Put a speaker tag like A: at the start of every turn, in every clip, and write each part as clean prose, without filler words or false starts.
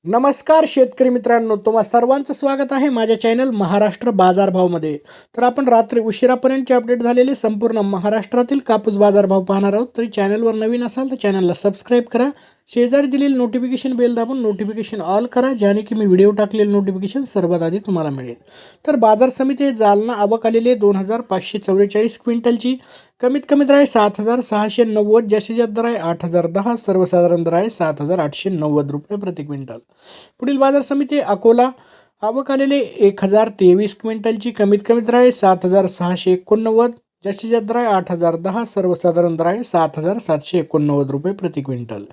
A: नमस्कार शेतकरी मित्रांनो, तुम्हा सर्वांचं स्वागत आहे माझ्या चॅनल महाराष्ट्र बाजारभावमध्ये. तर आपण रात्री उशिरापर्यंतचे अपडेट झालेले संपूर्ण महाराष्ट्रातील कापूस बाजारभाव पाहणार आहोत. तरी चॅनलवर नवीन असाल तर चॅनलला सबस्क्राईब करा, शेजारी दिलेली नोटिफिकेशन बेल दाबून नोटिफिकेशन ऑल करा, ज्याने की मी व्हिडिओ टाकलेले नोटिफिकेशन सर्वात आधी तुम्हाला मिळेल. तर बाजार समिती जालना आवक आलेली 2544 क्विंटलची. कमीत कमी दर आहे 7690, जास्तीत जास्त दर आहे 8010, सर्वसाधारण दर आहे 7890 रुपये प्रति क्विंटल. पुढील बाजार समिती अकोला आवक आलेले 1023 क्विंटलची. कमीत कमी दर आहे 7689, जास्तीत जास्त दर आहे 8010, सर्वसाधारण दर आहे 7789 रुपये प्रति क्विंटल.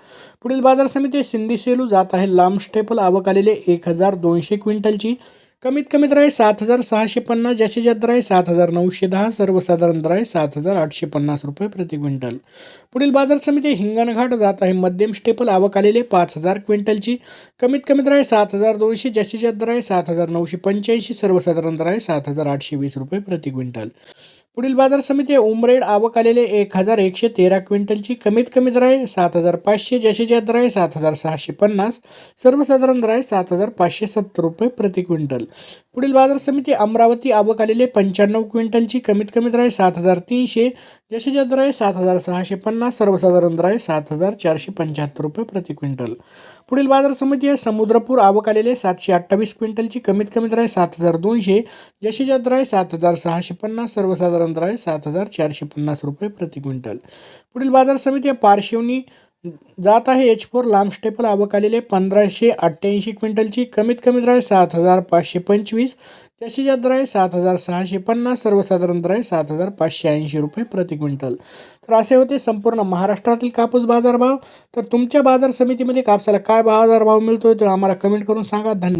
A: पुढील बाजार समिती सिंधी सेलू जात आहे लांब स्टेपल आवक आलेले 1200 क्विंटलची. कमीत कमी दर आहे 7650, जास्तीत जास्त दर आहे 7910, सर्वसाधारण दर आहे 7850 रुपये प्रति क्विंटल. पुढील बाजार समिती हिंगणघाट जात आहे मध्यम स्टेपल आवक आलेले 5000 क्विंटलची. कमीत कमी दर आहे 7200, जास्तीत जास्त दर आहे 7985, सर्वसाधारण दर आहे 7820 रुपये प्रति क्विंटल. पुढील बाजार समिती उमरेड आवक आलेले 1113 क्विंटलची. कमीत कमी दर आहे 7500, जास्तीत जास्त दर आहे 7650, सर्वसाधारण दर आहे 7570 रुपये प्रति क्विंटल. पुढील बाजार समिती अमरावती आवक आलेले 95 क्विंटलची. कमीत कमी दर आहे 7300, जास्तीत जास्त दर आहे 7650, सर्वसाधारण दर आहे 7475 रुपये प्रति क्विंटल. पुढील बाजार समिती आहे समुद्रपूर आवक आलेले 728 क्विंटलची. कमीत कमी दर आहे 7200, जास्तीत जास्त दर आहे 7650, सर्वसाधारण दर आहे 7450 रुपये प्रति क्विंटल. पुढील बाजार समिती आहे पारशिवनी जात आहे H4 लांब स्टेपल आवक आलेले 1588 क्विंटलची. कमीत कमी दर आहे 7525, जास्तीत जास्त दर आहे 7650, सर्वसाधारण दर आहे 7580 रुपये प्रति क्विंटल. तर असे होते संपूर्ण महाराष्ट्रातील कापूस बाजारभाव. तर तुमच्या बाजार समितीमध्ये कापसाला काय बाजारभाव मिळतोय तो आम्हाला कमेंट करून सांगा. धन्यवाद.